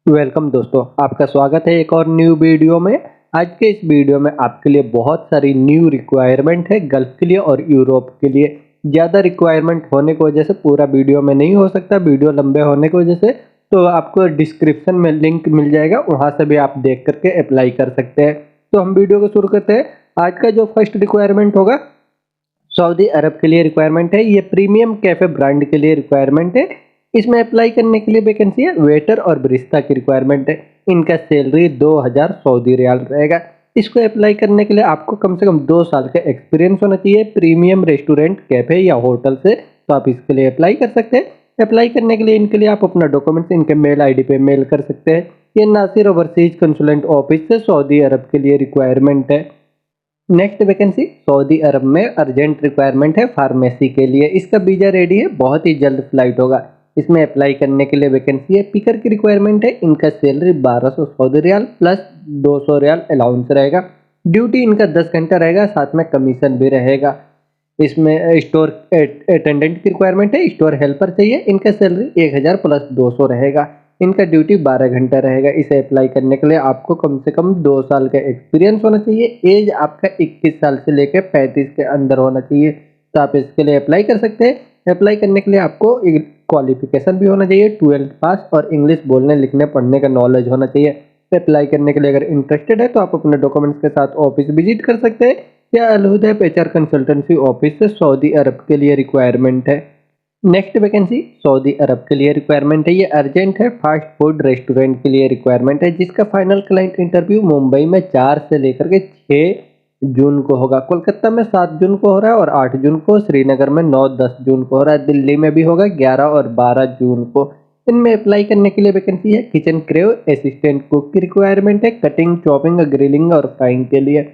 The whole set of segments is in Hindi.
वेलकम दोस्तों, आपका स्वागत है एक और न्यू वीडियो में। आज के इस वीडियो में आपके लिए बहुत सारी न्यू रिक्वायरमेंट है गल्फ के लिए और यूरोप के लिए। ज़्यादा रिक्वायरमेंट होने की वजह से पूरा वीडियो में नहीं हो सकता, वीडियो लंबे होने की वजह से। तो आपको डिस्क्रिप्शन में लिंक मिल जाएगा, वहाँ से भी आप देख करके अप्लाई कर सकते हैं। तो हम वीडियो को शुरू करते हैं। आज का जो फर्स्ट रिक्वायरमेंट होगा सऊदी अरब के लिए रिक्वायरमेंट है। ये प्रीमियम कैफे ब्रांड के लिए रिक्वायरमेंट है। इसमें अप्लाई करने के लिए वैकेंसी है वेटर और बरिस्ता की रिक्वायरमेंट है। इनका सैलरी 2000 सऊदी रियाल रहेगा। इसको अप्लाई करने के लिए आपको कम से कम 2 साल का एक्सपीरियंस होना चाहिए प्रीमियम रेस्टोरेंट कैफे या होटल से। तो आप इसके लिए अप्लाई कर सकते हैं। अप्लाई करने के लिए इनके लिए आप अपना डॉक्यूमेंट्स इनके मेल आईडी पे मेल कर सकते हैं। ये नासिर ओवरसीज कंसुलेंट ऑफिस से सऊदी अरब के लिए रिक्वायरमेंट है। नेक्स्ट वैकेंसी सऊदी अरब में अर्जेंट रिक्वायरमेंट है फार्मेसी के लिए। इसका वीजा रेडी है, बहुत ही जल्द फ्लाइट होगा। इसमें अप्लाई करने के लिए वैकेंसी है पिकर की रिक्वायरमेंट है। इनका सैलरी 1200 सऊदी रियाल प्लस 200 रियाल अलाउंस रहेगा। ड्यूटी इनका 10 घंटा रहेगा, साथ में कमीशन भी रहेगा। इसमें स्टोर अटेंडेंट की रिक्वायरमेंट है, स्टोर हेल्पर चाहिए। इनका सैलरी 1000 प्लस 200 रहेगा। इनका ड्यूटी 12 घंटा रहेगा। इसे अप्लाई करने के लिए आपको कम से कम 2 साल का एक्सपीरियंस होना चाहिए। एज आपका 21 साल से लेकर 35 के अंदर होना चाहिए। तो आप इसके लिए अप्लाई कर सकते हैं। अप्लाई करने के लिए आपको क्वालिफिकेशन भी होना चाहिए, 12th पास, और इंग्लिश बोलने लिखने पढ़ने का नॉलेज होना चाहिए। तो अप्लाई करने के लिए अगर इंटरेस्टेड है तो आप अपने डॉक्यूमेंट्स के साथ ऑफिस विजिट कर सकते हैं या अलहुदैब एचआर कंसल्टेंसी ऑफिस से सऊदी अरब के लिए रिक्वायरमेंट है। नेक्स्ट वैकेंसी सऊदी अरब के लिए रिक्वायरमेंट है। ये अर्जेंट है, फास्ट फूड रेस्टोरेंट के लिए रिक्वायरमेंट है, जिसका फाइनल क्लाइंट इंटरव्यू मुंबई में 4 से लेकर के 6 जून को होगा। कोलकाता में 7 जून को हो रहा है और 8 जून को। श्रीनगर में 9-10 जून को हो रहा है। दिल्ली में भी होगा 11 और 12 जून को। इनमें अप्लाई करने के लिए वैकेंसी है किचन क्रेव असिस्टेंट कुक की रिक्वायरमेंट है, कटिंग चॉपिंग ग्रिलिंग और फ्राइंग के लिए।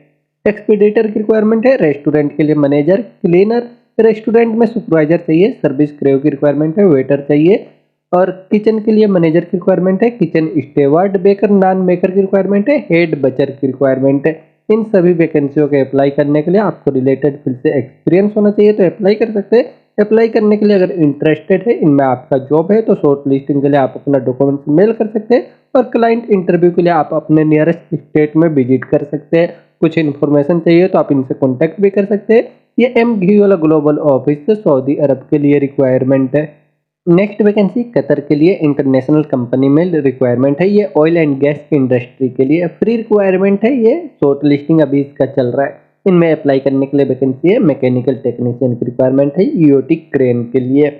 एक्सपीडिटर की रिक्वायरमेंट है, रेस्टोरेंट के लिए मैनेजर, क्लीनर, रेस्टोरेंट में सुपरवाइजर चाहिए, सर्विस क्रेव की रिक्वायरमेंट है, वेटर चाहिए। और किचन के लिए मैनेजर की रिक्वायरमेंट है, किचन स्टेवार्ड, बेकर, नान मेकर की रिक्वायरमेंट है, हेड बचर की रिक्वायरमेंट है। इन सभी वैकेंसियों के अप्लाई करने के लिए आपको रिलेटेड फील्ड से एक्सपीरियंस होना चाहिए, तो अप्लाई कर सकते हैं। अप्लाई करने के लिए अगर इंटरेस्टेड है, इनमें आपका जॉब है, तो शॉर्ट लिस्टिंग के लिए आप अपना डॉक्यूमेंट्स मेल कर सकते हैं और क्लाइंट इंटरव्यू के लिए आप अपने नियरेस्ट स्टेट में विजिट कर सकते हैं। कुछ इन्फॉर्मेशन चाहिए तो आप इनसे कॉन्टैक्ट भी कर सकते हैं। ये एम घी वाला ग्लोबल ऑफिस से सऊदी अरब के लिए रिक्वायरमेंट है। नेक्स्ट वैकेंसी कतर के लिए इंटरनेशनल कंपनी में रिक्वायरमेंट है। ये ऑयल एंड गैस इंडस्ट्री के लिए फ्री रिक्वायरमेंट है। ये शॉर्ट लिस्टिंग अभी इसका चल रहा है। इनमें अप्लाई करने के लिए वैकेंसी है मैकेनिकल टेक्नीशियन की रिक्वायरमेंट है, ईओटी क्रेन के लिए।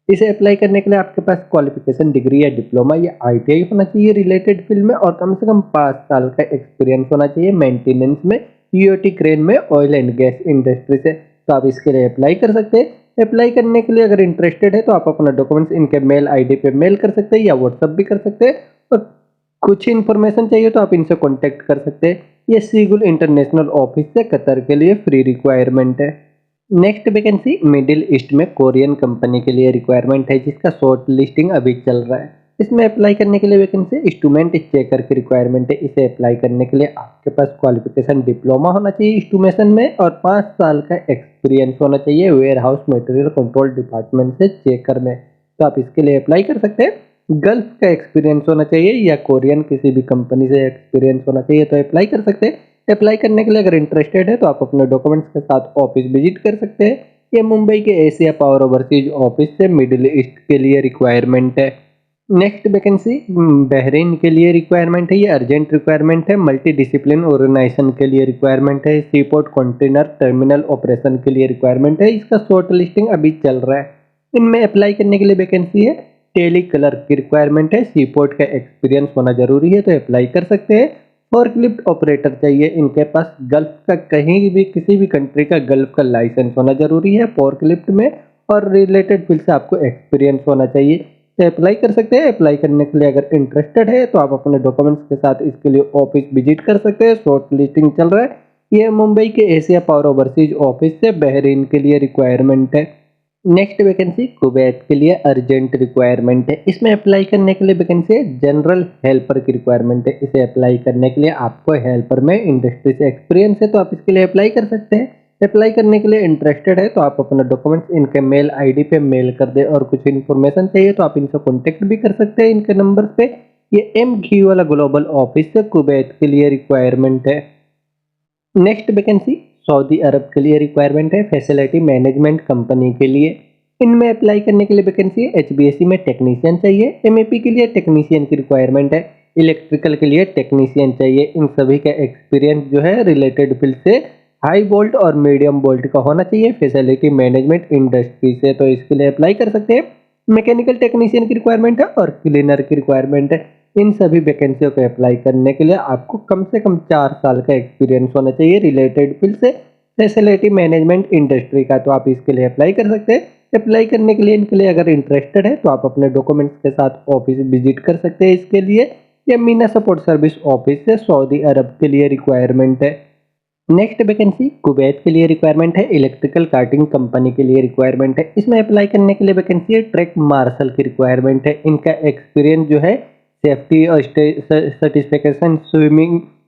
इसे अप्लाई करने के लिए आपके पास क्वालिफिकेशन डिग्री या डिप्लोमा या आईटीआई होना चाहिए रिलेटेड फील्ड में, और कम से कम 5 साल का एक्सपीरियंस होना चाहिए मेंटेनेंस में, ईओटी क्रेन में, ऑयल एंड गैस इंडस्ट्री से। तो आप इसके लिए अप्लाई कर सकते हैं। अप्लाई करने के लिए अगर इंटरेस्टेड है तो आप अपना डॉक्यूमेंट्स इनके मेल आईडी पे मेल कर सकते हैं या व्हाट्सअप भी कर सकते हैं। और कुछ इन्फॉर्मेशन चाहिए तो आप इनसे कॉन्टेक्ट कर सकते हैं। ये सीगुल इंटरनेशनल ऑफिस से कतर के लिए फ्री रिक्वायरमेंट है। नेक्स्ट वैकेंसी मिडिल ईस्ट में कोरियन कंपनी के लिए रिक्वायरमेंट है, जिसका शॉर्ट लिस्टिंग अभी चल रहा है। इसमें अप्लाई करने के लिए वैकेंसी इंस्ट्रूमेंट चेकर की रिक्वायरमेंट है। इसे अप्लाई करने के लिए आपके पास क्वालिफिकेशन डिप्लोमा होना चाहिए इंस्ट्रूमेशन में और 5 साल का एक्सपीरियंस होना चाहिए warehouse material control department से चेकर में। तो आप इसके लिए अप्लाई कर सकते हैं। गल्फ का एक्सपीरियंस होना चाहिए या कोरियन किसी भी कंपनी से एक्सपीरियंस होना चाहिए, तो अप्लाई कर सकते हैं। अप्लाई करने के लिए अगर इंटरेस्टेड है तो आप अपने डॉक्यूमेंट्स के साथ ऑफिस विजिट कर सकते हैं। ये मुंबई के एशिया पावर ओवरसीज ऑफिस से मिडिल ईस्ट के लिए रिक्वायरमेंट है। नेक्स्ट वैकेंसी बहरीन के लिए रिक्वायरमेंट है। ये अर्जेंट रिक्वायरमेंट है। मल्टी डिसिप्लिन ऑर्गेनाइजेशन के लिए रिक्वायरमेंट है। सीपोर्ट कंटेनर टर्मिनल ऑपरेशन के लिए रिक्वायरमेंट है। इसका शॉर्ट लिस्टिंग अभी चल रहा है। इनमें अप्लाई करने के लिए वैकेंसी है टेली क्लर्क की रिक्वायरमेंट है। सीपोर्ट का एक्सपीरियंस होना जरूरी है, तो अप्लाई कर सकते हैं। फोर्कलिफ्ट ऑपरेटर चाहिए इनके पास। गल्फ का कहीं भी किसी भी कंट्री का गल्फ का लाइसेंस होना जरूरी है फोर्कलिफ्ट में, और रिलेटेड फील्ड से आपको एक्सपीरियंस होना चाहिए, तो अप्लाई कर सकते हैं। अप्लाई करने के लिए अगर इंटरेस्टेड है तो आप अपने डॉक्यूमेंट्स के साथ इसके लिए ऑफिस विजिट कर सकते हैं। शॉर्ट लिस्टिंग चल रहा है। ये मुंबई के एशिया पावर ओवरसीज ऑफिस से बहरीन के लिए रिक्वायरमेंट है। नेक्स्ट वैकेंसी कुवैत के लिए अर्जेंट रिक्वायरमेंट है। इसमें अप्लाई करने के लिए वैकेंसी है जनरल हेल्पर की रिक्वायरमेंट है। इसे अप्लाई करने के लिए आपको हेल्पर में इंडस्ट्री से एक्सपीरियंस है, तो आप इसके लिए अप्लाई कर सकते हैं। अप्लाई करने के लिए इंटरेस्टेड है तो आप अपना डॉक्यूमेंट्स इनके मेल आईडी पे मेल कर दे, और कुछ इन्फॉर्मेशन चाहिए तो आप इनसे कॉन्टेक्ट भी कर सकते हैं इनके नंबर पे। ये एमघी वाला ग्लोबल ऑफिस से कुवैत के लिए रिक्वायरमेंट है। नेक्स्ट वैकेंसी सऊदी अरब के लिए रिक्वायरमेंट है, फैसिलिटी मैनेजमेंट कंपनी के लिए। इनमें अप्लाई करने के लिए वैकेंसी है। एचबीएससी में टेक्नीशियन चाहिए, एमएपी के लिए टेक्नीशियन की रिक्वायरमेंट है, इलेक्ट्रिकल के लिए टेक्नीशियन चाहिए। इन सभी का एक्सपीरियंस जो है रिलेटेड फील्ड से हाई वोल्ट और मीडियम वोल्ट का होना चाहिए, फैसिलिटी मैनेजमेंट इंडस्ट्री से, तो इसके लिए अप्लाई कर सकते हैं। मैकेनिकल टेक्नीशियन की रिक्वायरमेंट है और क्लीनर की रिक्वायरमेंट है। इन सभी वैकेंसियों को अप्लाई करने के लिए आपको कम से कम 4 साल का एक्सपीरियंस होना चाहिए रिलेटेड फील्ड से, फैसिलिटी मैनेजमेंट इंडस्ट्री का, तो आप इसके लिए अप्लाई कर सकते हैं। अप्लाई करने के लिए इनके लिए अगर इंटरेस्टेड है तो आप अपने डॉक्यूमेंट्स के साथ ऑफिस विजिट कर सकते हैं। इसके लिए ये मीना सपोर्ट सर्विस ऑफिस से सऊदी अरब के लिए रिक्वायरमेंट है। नेक्स्ट वैकेंसी कुवैत के लिए रिक्वायरमेंट है, इलेक्ट्रिकल कार्टिंग कंपनी के लिए रिक्वायरमेंट है। इसमें अप्लाई करने के लिए वैकेंसी है, ट्रैक मार्शल की रिक्वायरमेंट है। इनका एक्सपीरियंस जो है सेफ्टी और सर्टिफिकेशन,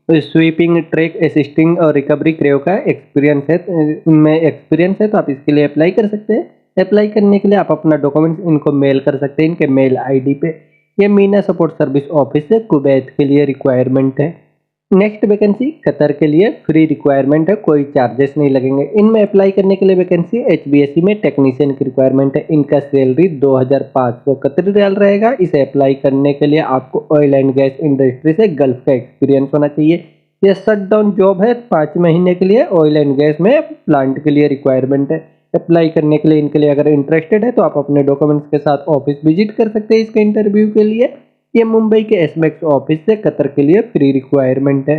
स्वीपिंग, ट्रैक असिस्टिंग और रिकवरी क्रेव का एक्सपीरियंस है, इनमें एक्सपीरियंस है, तो आप इसके लिए अप्लाई कर सकते हैं। अप्लाई करने के लिए आप अपना डॉक्यूमेंट्स इनको मेल कर सकते हैं, इनके मेल आईडी पे। ये मीना सपोर्ट सर्विस ऑफिस से कुवैत के लिए रिक्वायरमेंट है। नेक्स्ट वैकेंसी कतर के लिए फ्री रिक्वायरमेंट है, कोई चार्जेस नहीं लगेंगे। इनमें अप्लाई करने के लिए वैकेंसी एचबीएससी में टेक्नीशियन की रिक्वायरमेंट है। इनका सैलरी 2500 कतरी रियाल रहेगा। इसे अप्लाई करने के लिए आपको ऑयल एंड गैस इंडस्ट्री से गल्फ का एक्सपीरियंस होना चाहिए। यह शट डाउन जॉब है, 5 महीने के लिए ऑयल एंड गैस में प्लांट के लिए रिक्वायरमेंट है। अप्लाई करने के लिए इनके लिए अगर इंटरेस्टेड है तो आप अपने डॉक्यूमेंट्स के साथ ऑफिस विजिट कर सकते हैं इसके इंटरव्यू के लिए। ये मुंबई के एसमेक्स ऑफिस से कतर के लिए फ्री रिक्वायरमेंट है।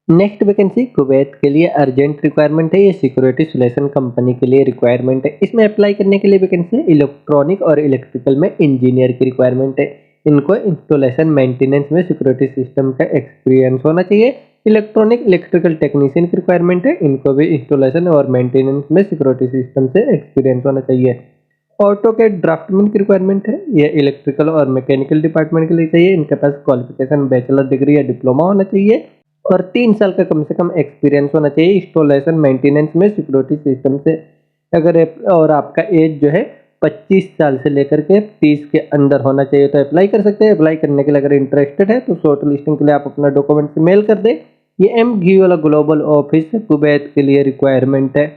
नेक्स्ट वैकेंसी कुवैत के लिए अर्जेंट रिक्वायरमेंट है, ये सिक्योरिटी सोल्यूशन कंपनी के लिए रिक्वायरमेंट है। इसमें अप्लाई करने के लिए वैकेंसी इलेक्ट्रॉनिक और इलेक्ट्रिकल में इंजीनियर की रिक्वायरमेंट है। इनको इंस्टॉलेशन मेंटेनेंस में सिक्योरिटी सिस्टम का एक्सपीरियंस होना चाहिए। इलेक्ट्रॉनिक इलेक्ट्रिकल टेक्नीशियन की रिक्वायरमेंट है, इनको भी इंस्टॉलेशन और मेंटेनेंस में सिक्योरिटी सिस्टम से एक्सपीरियंस होना चाहिए। ऑटोकैड ड्राफ्टमैन की रिक्वायरमेंट है, ये इलेक्ट्रिकल और मैकेनिकल डिपार्टमेंट के लिए चाहिए। इनके पास क्वालिफिकेशन बैचलर डिग्री या डिप्लोमा होना चाहिए और 3 साल का कम से कम एक्सपीरियंस होना चाहिए इंस्टॉलेशन मेंटेनेंस में सिक्योरिटी सिस्टम से। और आपका एज जो है 25 साल से लेकर के 30 के अंदर होना चाहिए, तो अप्लाई कर सकते हैं। अप्लाई करने के लिए अगर इंटरेस्टेड है तो शॉर्ट लिस्टिंग के लिए आप अपना डॉक्यूमेंट्स मेल कर दें। ये एमघी वाला ग्लोबल ऑफिस कुवैत के लिए रिक्वायरमेंट है।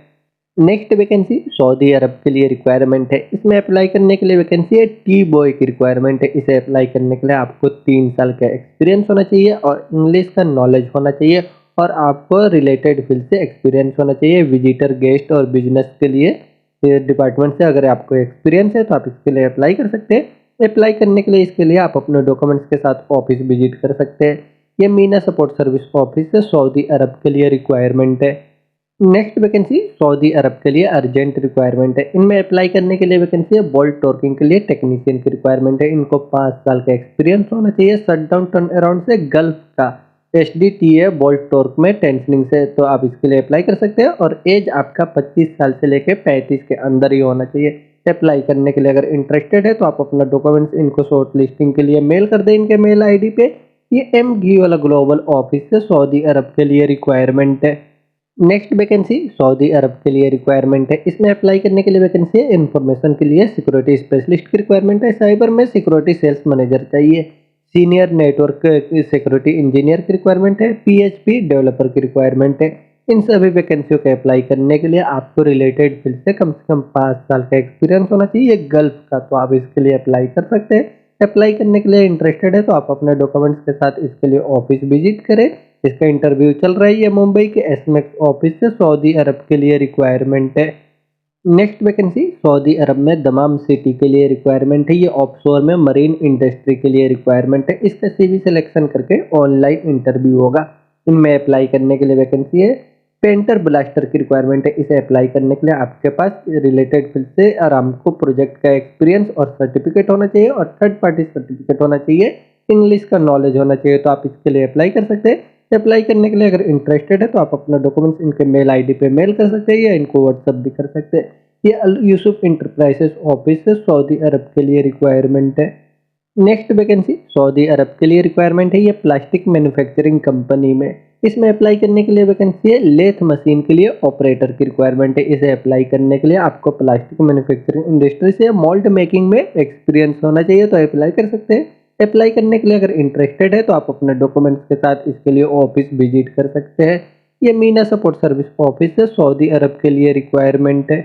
नेक्स्ट वैकेंसी सऊदी अरब के लिए रिक्वायरमेंट है। इसमें अप्लाई करने के लिए वैकेंसी है टी बॉय की रिक्वायरमेंट है। इसे अप्लाई करने के लिए आपको 3 साल का एक्सपीरियंस होना चाहिए और इंग्लिश का नॉलेज होना चाहिए और आपको रिलेटेड फील्ड से एक्सपीरियंस होना चाहिए। विजिटर, गेस्ट और बिजनेस के लिए डिपार्टमेंट से अगर आपको एक्सपीरियंस है तो आप इसके लिए अप्लाई कर सकते हैं। अप्लाई करने के लिए इसके लिए आप अपने डॉक्यूमेंट्स के साथ ऑफिस विजिट कर सकते हैं। ये मीना सपोर्ट सर्विस ऑफिस से सऊदी अरब के लिए रिक्वायरमेंट है। नेक्स्ट वैकेंसी सऊदी अरब के लिए अर्जेंट रिक्वायरमेंट है। इनमें अप्लाई करने के लिए वैकेंसी है बोल्ट टॉर्किंग के लिए टेक्नीशियन की रिक्वायरमेंट है। इनको 5 साल का एक्सपीरियंस होना चाहिए शटडाउन टर्न अराउंड से गल्फ का एसडीटीए बोल्ट टॉर्क में टेंशनिंग से, तो आप इसके लिए अप्लाई कर सकते हैं और एज आपका 25 साल से लेकर 35 के अंदर ही होना चाहिए। अप्लाई करने के लिए अगर इंटरेस्टेड है तो आप अपना डॉक्यूमेंट्स इनको शॉर्ट लिस्टिंग के लिए मेल कर दें इनके मेल आईडी पे। ये एमघी वाला ग्लोबल ऑफिस से सऊदी अरब के लिए रिक्वायरमेंट है। नेक्स्ट वैकेंसी सऊदी अरब के लिए रिक्वायरमेंट है। इसमें अप्लाई करने के लिए वैकेंसी है इन्फॉर्मेशन के लिए सिक्योरिटी स्पेशलिस्ट की रिक्वायरमेंट है। साइबर में सिक्योरिटी सेल्स मैनेजर चाहिए। सीनियर नेटवर्क सिक्योरिटी इंजीनियर की रिक्वायरमेंट है। पीएचपी डेवलपर की रिक्वायरमेंट है। इन सभी वैकेंसियों के अप्लाई करने के लिए आपको रिलेटेड फील्ड से कम 5 साल का एक्सपीरियंस होना चाहिए गल्फ का, तो आप इसके लिए अप्लाई कर सकते हैं। अप्लाई करने के लिए इंटरेस्टेड है तो आप अपने डॉक्यूमेंट्स के साथ इसके लिए ऑफिस विजिट करें। इसका इंटरव्यू चल रहा है, ये मुंबई के एसमेक्स ऑफिस से सऊदी अरब के लिए रिक्वायरमेंट है। नेक्स्ट वैकेंसी सऊदी अरब में दमाम सिटी के लिए रिक्वायरमेंट है। ये ऑफशोर में मरीन इंडस्ट्री के लिए रिक्वायरमेंट है। इसका सीवी सिलेक्शन करके ऑनलाइन इंटरव्यू होगा। इनमें अप्लाई करने के लिए वैकेंसी है पेंटर ब्लास्टर की रिक्वायरमेंट है। इसे अप्लाई करने के लिए आपके पास रिलेटेड फील्ड से आराम को प्रोजेक्ट का एक्सपीरियंस और सर्टिफिकेट होना चाहिए और थर्ड पार्टी सर्टिफिकेट होना चाहिए। इंग्लिश का नॉलेज होना चाहिए, तो आप इसके लिए अप्लाई कर सकते हैं। अप्लाई करने के लिए अगर इंटरेस्टेड है तो आप अपना डॉक्यूमेंट्स इनके मेल आईडी पे मेल कर सकते हैं या इनको व्हाट्सअप भी कर सकते हैं। ये अल यूसुफ इंटरप्राइजेस ऑफिस से सऊदी अरब के लिए रिक्वायरमेंट है। नेक्स्ट वैकेंसी सऊदी अरब के लिए रिक्वायरमेंट है। ये प्लास्टिक मैन्युफैक्चरिंग कंपनी में। इसमें अप्लाई करने के लिए वैकेंसी है लेथ मशीन के लिए ऑपरेटर की रिक्वायरमेंट है। इसे अप्लाई करने के लिए आपको प्लास्टिक मैन्युफैक्चरिंग इंडस्ट्री से मोल्ड मेकिंग में एक्सपीरियंस होना चाहिए, तो अप्लाई कर सकते हैं। अप्लाई करने के लिए अगर इंटरेस्टेड है तो आप अपने डॉक्यूमेंट्स के साथ इसके लिए ऑफिस विजिट कर सकते हैं। ये मीना सपोर्ट सर्विस ऑफिस है, सऊदी अरब के लिए रिक्वायरमेंट है।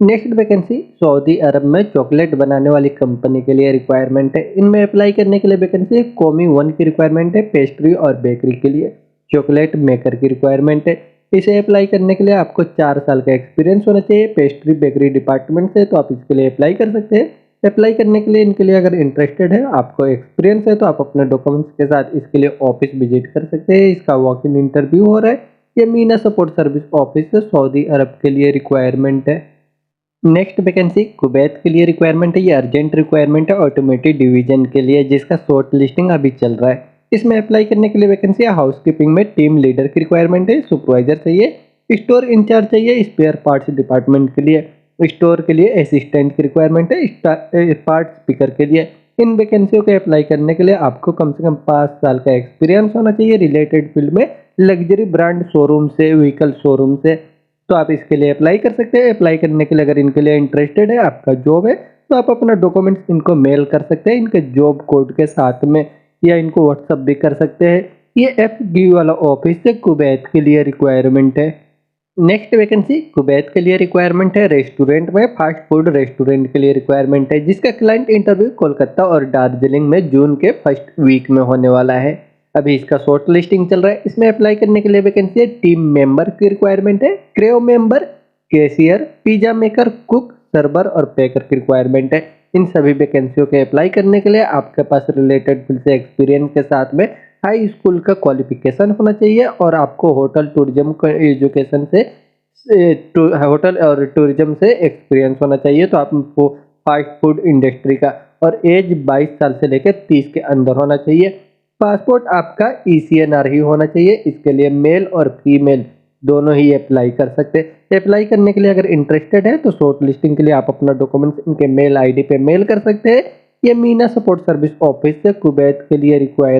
नेक्स्ट वैकेंसी सऊदी अरब में चॉकलेट बनाने वाली कंपनी के लिए रिक्वायरमेंट है। इनमें अप्लाई करने के लिए वैकेंसी कॉमी 1 की रिक्वायरमेंट है, पेस्ट्री और बेकरी के लिए चॉकलेट मेकर की रिक्वायरमेंट है। इसे अप्लाई करने के लिए आपको 4 साल का एक्सपीरियंस होना चाहिए पेस्ट्री बेकरी डिपार्टमेंट से, तो आप इसके लिए अप्लाई कर सकते हैं। अप्लाई करने के लिए इनके लिए अगर इंटरेस्टेड है, आपको एक्सपीरियंस है, तो आप अपने डॉक्यूमेंट्स के साथ इसके लिए ऑफिस विजिट कर सकते हैं। इसका वॉक इन इंटरव्यू हो रहा है। ये मीना सपोर्ट सर्विस ऑफिस है, सऊदी अरब के लिए रिक्वायरमेंट है। नेक्स्ट वैकेंसी कुवैत के लिए रिक्वायरमेंट है। ये अर्जेंट रिक्वायरमेंट है ऑटोमेटिक डिवीजन के लिए, जिसका शॉर्ट लिस्टिंग अभी चल रहा है। इसमें अप्लाई करने के लिए वैकेंसी है हाउसकीपिंग में टीम लीडर की रिक्वायरमेंट है, सुपरवाइजर चाहिए, स्टोर इंचार्ज चाहिए, स्पेयर पार्ट्स डिपार्टमेंट के लिए, स्टोर के लिए असिस्टेंट की रिक्वायरमेंट है, पार्ट स्पीकर के लिए। इन वैकेंसियों के अप्लाई करने के लिए आपको कम से कम 5 साल का एक्सपीरियंस होना चाहिए रिलेटेड फील्ड में, लग्जरी ब्रांड शोरूम से, व्हीकल शोरूम से, तो आप इसके लिए अप्लाई कर सकते हैं। अप्लाई करने के लिए अगर इनके लिए इंटरेस्टेड है, आपका जॉब है, तो आप अपना डॉक्यूमेंट्स इनको मेल कर सकते हैं इनके जॉब कोड के साथ में, या इनको व्हाट्सअप भी कर सकते हैं। ये FG वाला ऑफिस है, कुवैत के लिए रिक्वायरमेंट है। नेक्स्ट वैकेंसी कुवैत के लिए रिक्वायरमेंट है रेस्टोरेंट में, फास्ट फूड रेस्टोरेंट के लिए रिक्वायरमेंट है, जिसका क्लाइंट इंटरव्यू कोलकाता और दार्जिलिंग में जून के फर्स्ट वीक में होने वाला है। अभी इसका शॉर्ट लिस्टिंग चल रहा है। इसमें अप्लाई करने के लिए वैकेंसी है टीम मेंबर की रिक्वायरमेंट है, crave member, cashier, pizza maker, cook, server और पैकर की रिक्वायरमेंट है। इन सभी वैकेंसियों के अप्लाई करने के लिए आपके पास रिलेटेड फील्ड से एक्सपीरियंस के साथ में हाई स्कूल का क्वालिफिकेशन होना चाहिए, और आपको होटल टूरिज्म एजुकेशन से होटल और टूरिज्म से एक्सपीरियंस होना चाहिए। तो आपको फास्ट फूड इंडस्ट्री का, और एज 22 साल से लेकर 30 के अंदर होना चाहिए। पासपोर्ट आपका ECNR ही होना चाहिए। इसके लिए मेल और फीमेल दोनों ही अप्लाई कर सकते हैं। अप्लाई करने के लिए अगर इंटरेस्टेड है तो शॉर्ट लिस्टिंग के लिए आप अपना डॉक्यूमेंट्स इनके मेल ID पे मेल कर सकते हैं। ये मीना सपोर्ट सर्विस ऑफिस से कुवैत के लिए रिक्वायरमेंट